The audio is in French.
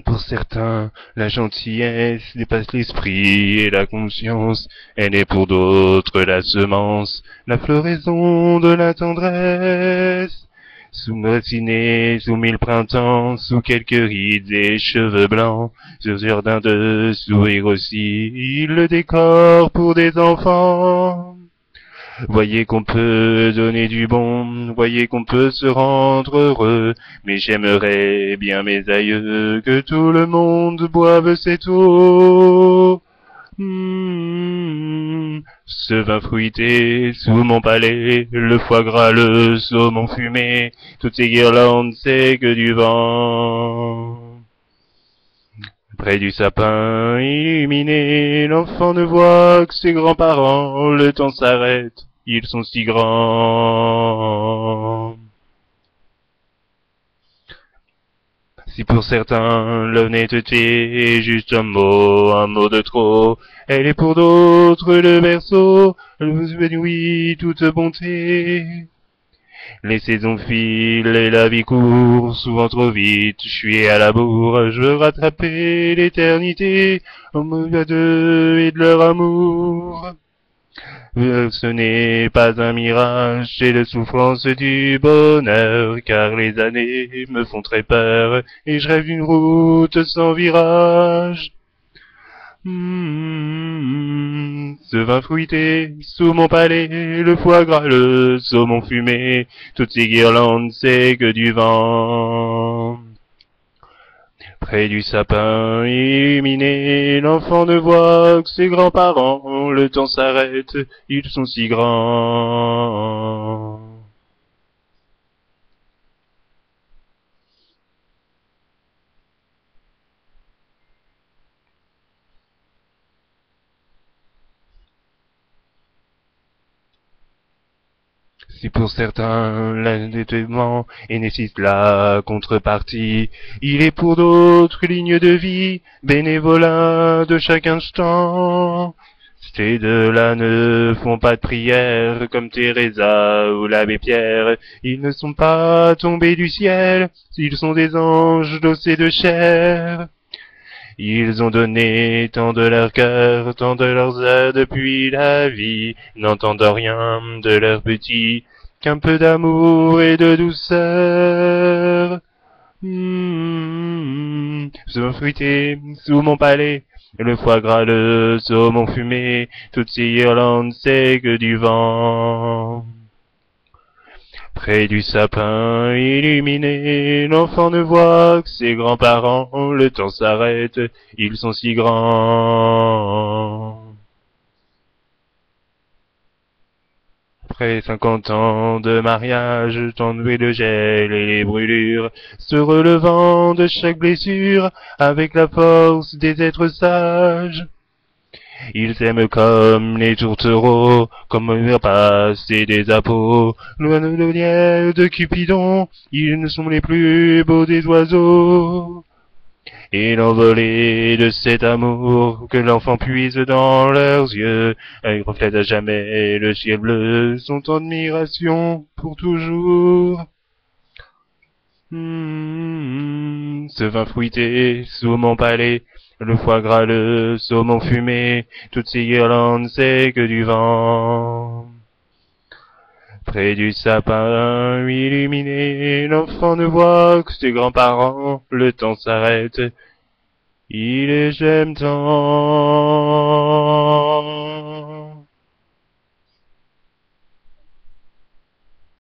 Pour certains, la gentillesse dépasse l'esprit et la conscience. Elle est pour d'autres la semence, la floraison de la tendresse. Sous matinée, sous mille printemps, sous quelques rides et cheveux blancs, sur jardin de sourire aussi, le décor pour des enfants. Voyez qu'on peut donner du bon, voyez qu'on peut se rendre heureux, mais j'aimerais bien mes aïeux que tout le monde boive cette eau. Ce vin fruité sous mon palais, le foie gras, le saumon fumé, toutes ces guirlandes c'est que du vent. Près du sapin illuminé, l'enfant ne voit que ses grands-parents, le temps s'arrête, ils sont si grands. Si pour certains l'honnêteté est juste un mot de trop, elle est pour d'autres le berceau, oui, toute bonté. Les saisons filent et la vie court, souvent trop vite, je suis à la bourre, je veux rattraper l'éternité, au milieu d'eux et de leur amour. Ce n'est pas un mirage, c'est la souffrance du bonheur, car les années me font très peur, et je rêve d'une route sans virage. Ce vin fruité sous mon palais, le foie gras, le saumon fumé, toutes ces guirlandes c'est que du vent. Près du sapin illuminé, l'enfant ne voit que ses grands-parents, le temps s'arrête, ils sont si grands. Si pour certains l'endettement et nécessite la contrepartie, il est pour d'autres ligne de vie, bénévolat de chaque instant. Ces deux-là ne font pas de prière comme Teresa ou l'abbé Pierre, ils ne sont pas tombés du ciel, ils sont des anges d'os et de chair. Ils ont donné tant de leur cœur, tant de leurs heures depuis la vie, n'entendent rien de leur petit, qu'un peu d'amour et de douceur. Saumon fruité sous mon palais, le foie gras, le saumon fumé, toutes ces guirlandes c'est que du vent. Près du sapin illuminé, l'enfant ne voit que ses grands-parents, le temps s'arrête, ils sont si grands. Après 50 ans de mariage, enlevé le gel et les brûlures, se relevant de chaque blessure, avec la force des êtres sages. Ils s'aiment comme les tourtereaux, comme les rapaces et des apôts, loin de l'olière de Cupidon, ils ne sont les plus beaux des oiseaux. Et l'envolée de cet amour que l'enfant puise dans leurs yeux, ils reflètent à jamais le ciel bleu, sont en admiration pour toujours. Ce vin fruité sous mon palais, le foie gras, le saumon fumé, toutes ces guirlandes c'est que du vent. Près du sapin illuminé, l'enfant ne voit que ses grands-parents, le temps s'arrête, il est j'aime tant.